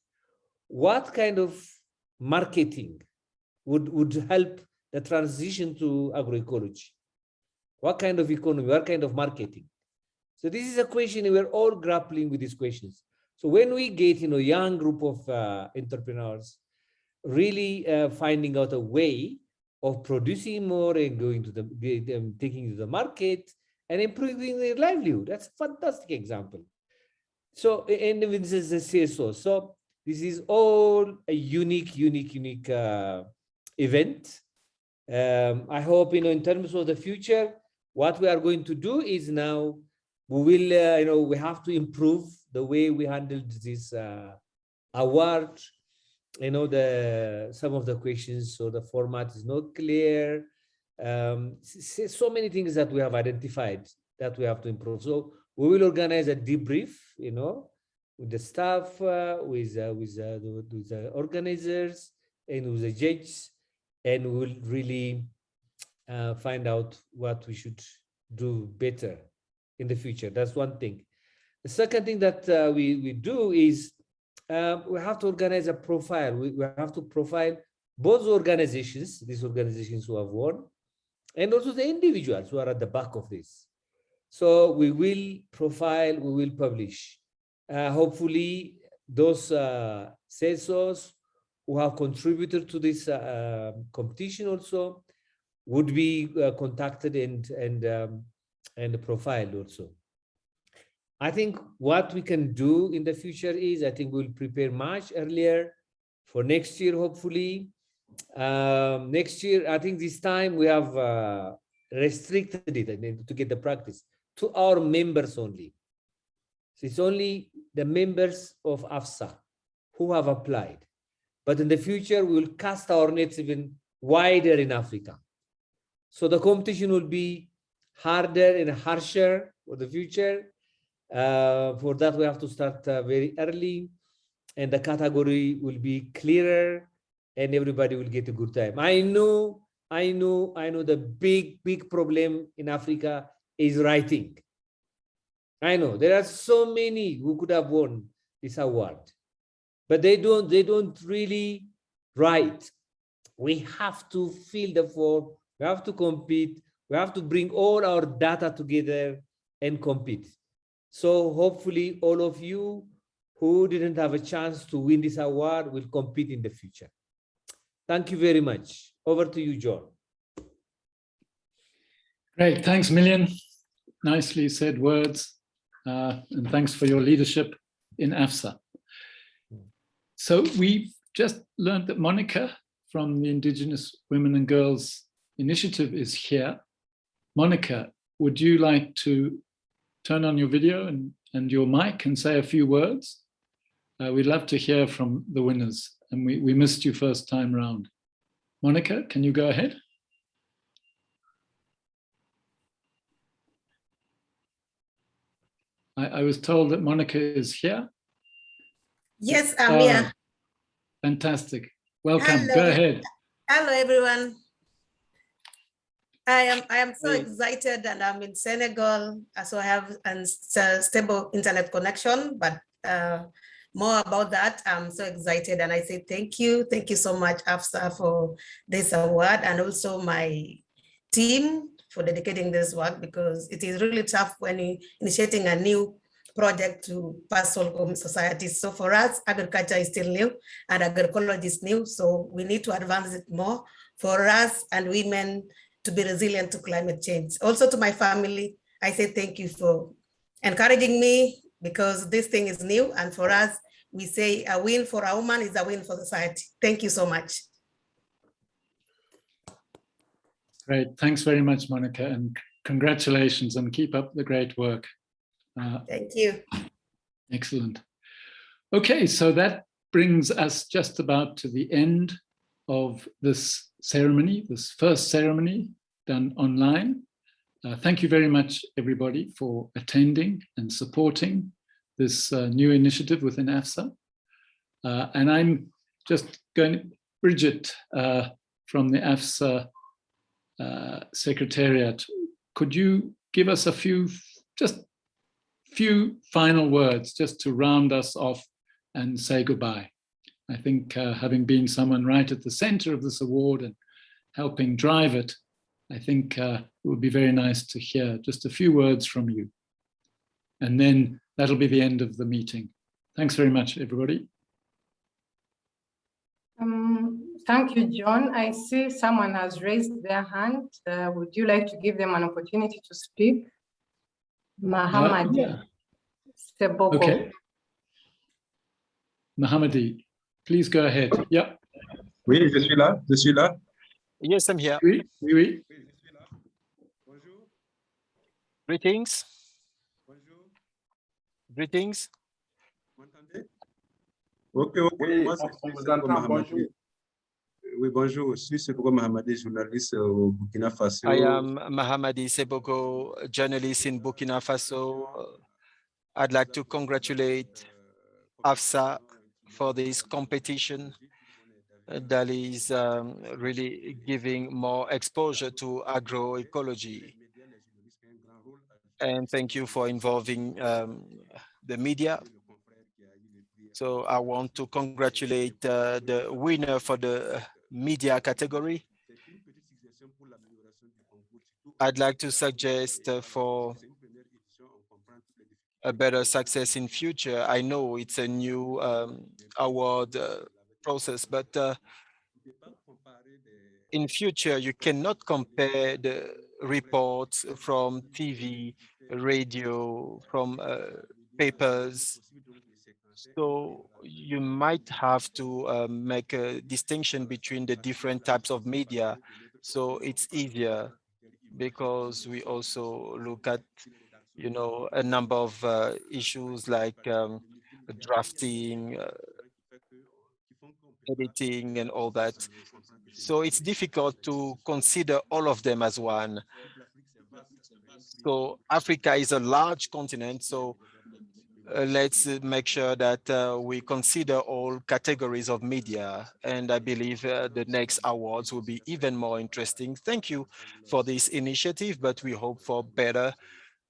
What kind of marketing would help the transition to agroecology? What kind of economy, what kind of marketing? So this is a question, we're all grappling with these questions. So when we get, a young group of entrepreneurs really finding out a way of producing more and going to taking to the market and improving their livelihood, that's a fantastic example. So, and this is a CSO. So this is all a unique event. I hope, in terms of the future, what we are going to do is now we will, we have to improve the way we handled this award. Some of the questions, so the format is not clear. So many things that we have identified that we have to improve. So we will organize a debrief, with the staff, with the organizers, and with the judges, and we will really find out what we should do better in the future. That's one thing. The second thing that we do is we have to organize a profile. We have to profile both organizations, these organizations who have won, and also the individuals who are at the back of this. So we will profile, we will publish. Hopefully, those CESOs who have contributed to this competition also would be contacted and profiled also. I think what we can do in the future is, I think we'll prepare much earlier for next year, hopefully. Next year, I think this time we have restricted it to get the practice to our members only. So it's only the members of AFSA who have applied. But in the future, we will cast our nets even wider in Africa. So the competition will be harder and harsher for the future. For that, we have to start very early, and the category will be clearer, and everybody will get a good time. I know the big problem in Africa is writing. I know there are so many who could have won this award, but they don't really write. We have to fill the form, we have to compete, we have to bring all our data together and compete. So hopefully all of you who didn't have a chance to win this award will compete in the future. Thank you very much. Over to you, John. Great, thanks Million. Nicely said words, and thanks for your leadership in AFSA. So we just learned that Monica from the Indigenous Women and Girls Initiative is here. Monica, would you like to turn on your video and your mic and say a few words? We'd love to hear from the winners, and we missed you first time round. Monica, can you go ahead? I was told that Monica is here. Yes, I'm here. Fantastic. Welcome. Hello. Go ahead. Hello, everyone. I am so excited, and I'm in Senegal, so I have a stable internet connection, but more about that, I'm so excited, and I say thank you so much, AFSA, for this award, and also my team for dedicating this work, because it is really tough when initiating a new project to pastoral societies. So for us, agriculture is still new and agroecology is new, so we need to advance it more for us and women to be resilient to climate change. Also to my family, I say thank you for encouraging me, because this thing is new, and for us, we say a win for a woman is a win for society. Thank you so much. Great, thanks very much, Monica, and congratulations, and keep up the great work. Thank you. Excellent. Okay, so that brings us just about to the end of this ceremony, this first ceremony done online. Thank you very much, everybody, for attending and supporting this new initiative within AFSA. And I'm just going, Bridget from the AFSA Secretariat, could you give us a few final words just to round us off and say goodbye? I think having been someone right at the center of this award and helping drive it, I think it would be very nice to hear just a few words from you. And then that'll be the end of the meeting. Thanks very much, everybody. Thank you, John. I see someone has raised their hand. Would you like to give them an opportunity to speak? Mahamadi. Yeah. Okay. Mahamadi, please go ahead. Yeah. Oui, je suis là. Yes, I'm here. Oui. Greetings. Greetings. Ok, Oui, moi, on c'est vous Sebogo entend, Mahamadou. bonjour. Oui, bonjour, je suis Sebogo Mahamadou, journaliste au Burkina Faso. I am Mahamadi Sebogo, journalist in Burkina Faso. I'd like to congratulate AFSA for this competition that is really giving more exposure to agroecology. And thank you for involving the media. So I want to congratulate the winner for the media category. I'd like to suggest for a better success in future. I know it's a new award process, but in future, you cannot compare the reports from TV, radio, from papers. So you might have to make a distinction between the different types of media. So it's easier because we also look at, you know, a number of issues like drafting, editing and all that. So it's difficult to consider all of them as one. So Africa is a large continent, so let's make sure that we consider all categories of media. And I believe the next awards will be even more interesting. Thank you for this initiative, but we hope for better.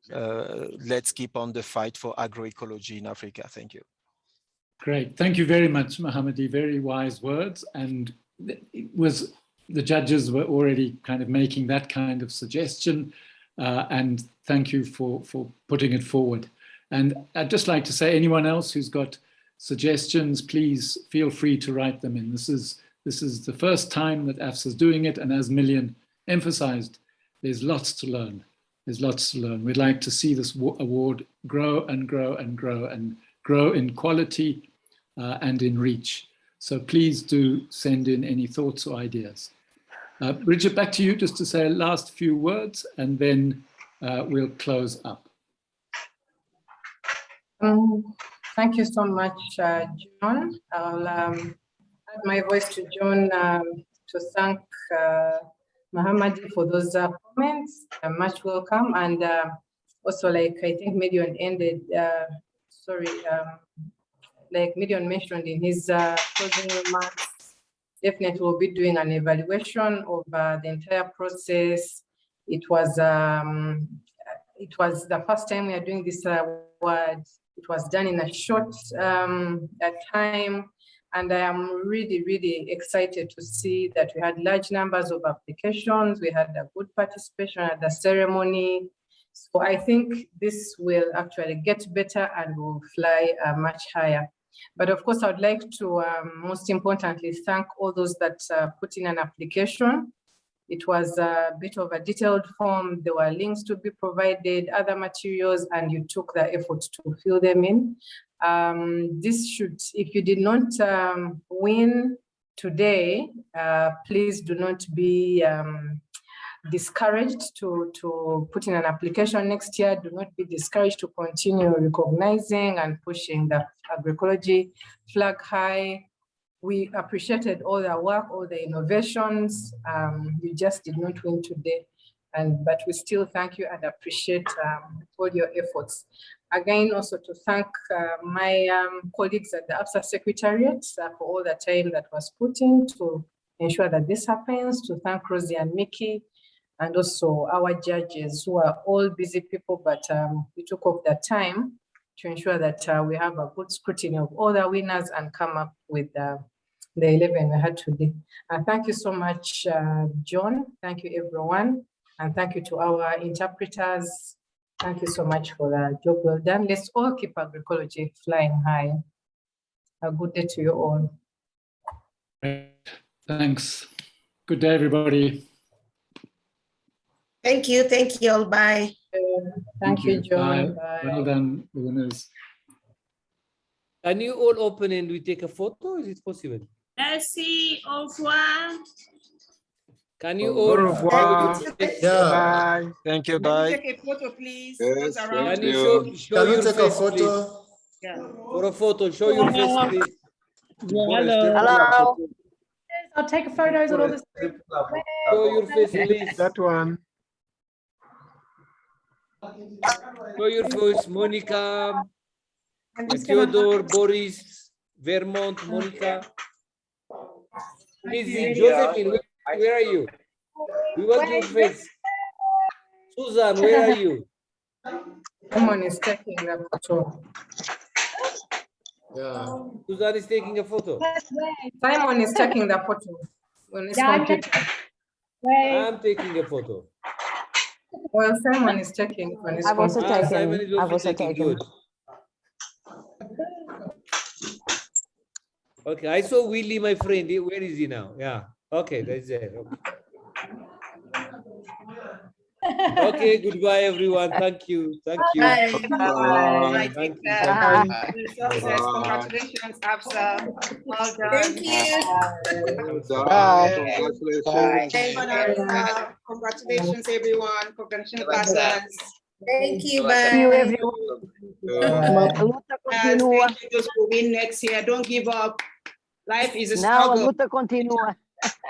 Let's keep on the fight for agroecology in Africa. Thank you. Great. Thank you very much, Mahamadi. Very wise words. And it was, the judges were already kind of making that kind of suggestion. And thank you for putting it forward. And I'd just like to say, anyone else who's got suggestions, please feel free to write them in. This is the first time that AFSA is doing it. And as Million emphasized, there's lots to learn. There's lots to learn. We'd like to see this award grow and grow and grow and grow in quality and in reach. So please do send in any thoughts or ideas. Bridget, back to you just to say a last few words and then we'll close up. Thank you so much, John. I'll add my voice to John to thank Mahamadi for those comments. Much welcome. And also, like I think Medion ended, like Medion mentioned in his closing remarks, definitely we'll be doing an evaluation of the entire process. It was the first time we are doing this award. It was done in a short time. And I am really, really excited to see that we had large numbers of applications. We had a good participation at the ceremony. So I think this will actually get better and will fly much higher. But of course, I would like to most importantly thank all those that put in an application. It was a bit of a detailed form. There were links to be provided, other materials, and you took the effort to fill them in. This should, if you did not win today, please do not be discouraged to put in an application next year. Do not be discouraged to continue recognizing and pushing the agroecology flag high. We appreciated all the work, all the innovations. You just did not win today, but we still thank you and appreciate all your efforts. Again, also to thank my colleagues at the AFSA Secretariat for all the time that was put in to ensure that this happens, to thank Rosie and Mickey, and also our judges who are all busy people, but we took off the time to ensure that we have a good scrutiny of all the winners and come up with the 11 we had today. Thank you so much, John. Thank you, everyone. And thank you to our interpreters. Thank you so much for the job well done. Let's all keep agroecology flying high. A good day to you all. Thanks. Good day, everybody. Thank you all. Bye. Thank you, John. Bye. Well done, winners. Can you all open and we take a photo? Is it possible? Merci, au revoir. Can you all Yeah. Thank you. Can we Bye. take a photo, please? Yes, Those around. Can you show Can we your take a face, photo? please? Yeah. For a photo, show your face, please. Hello. I'll take photos of all this. Show your face, please. That one. Show your face, Monica, I'm just gonna- Theodore, Boris, Vermont, Monica. Lizzie, Josephine, where are you? We want your face. Susan, where are you? Someone is taking the photo. Yeah. Susan is taking a photo. Simon is taking the photo on his Yeah, I'm computer. I'm taking a photo. Well, Simon is taking on his I've also computer. Simon is taken. I've also taken. good. Okay, I saw Willie, my friend. Where is he now? Yeah. Okay, that's it. Okay. Okay, goodbye, everyone. Thank you. Thank you. Bye. Bye. Take Thank care. you. Success. Congratulations, AFSA. Well done. Thank you. Bye. Congratulations. Congratulations, everyone. Congratulations, partners. Thank you. Thank you, Bye. everyone. Luta Yes, continua. thank you, those who win next year. Don't give up. Life is a Não, a struggle. luta continua.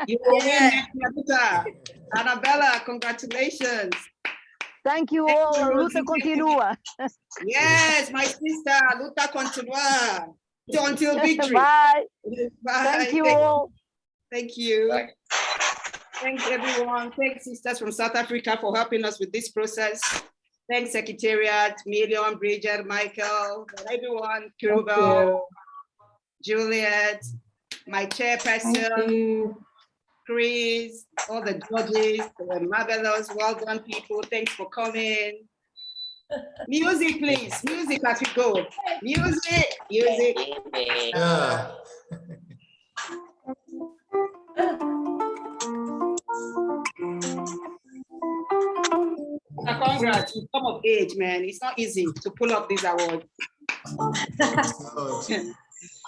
You will win next year, Luta. Annabella, congratulations. Thank you all. A luta continua. Yes, my sister, luta continua. Until victory. Bye. Bye. Thank you all. Thank you. Thanks, everyone. Thanks, sisters from South Africa, for helping us with this process. Thanks, Secretariat, Million, Bridget, Michael, everyone, Kirubel, Juliet, my chairperson, Chris, all the judges, they were marvelous. Well done, people. Thanks for coming. Music, please. Music as we go. Music, music. Yeah. Congrats, you come of age, man. It's not easy to pull up this award.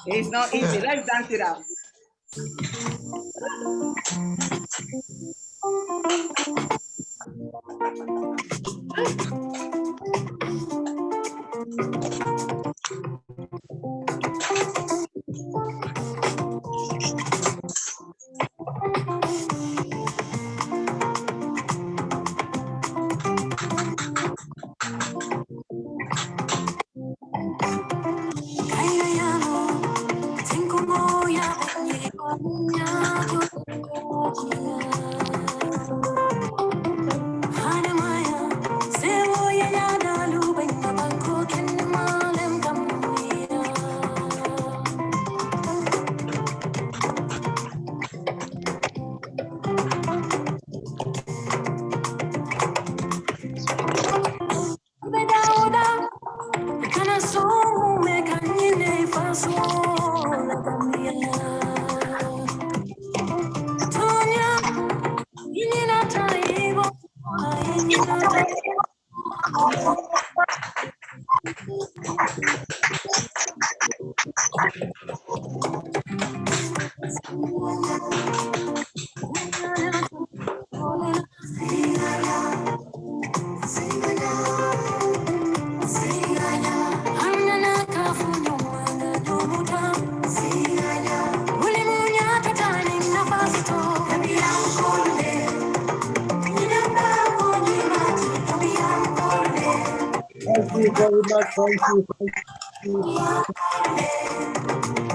It's not easy. Let's dance it out. Thank you very much. Thank you. Thank you.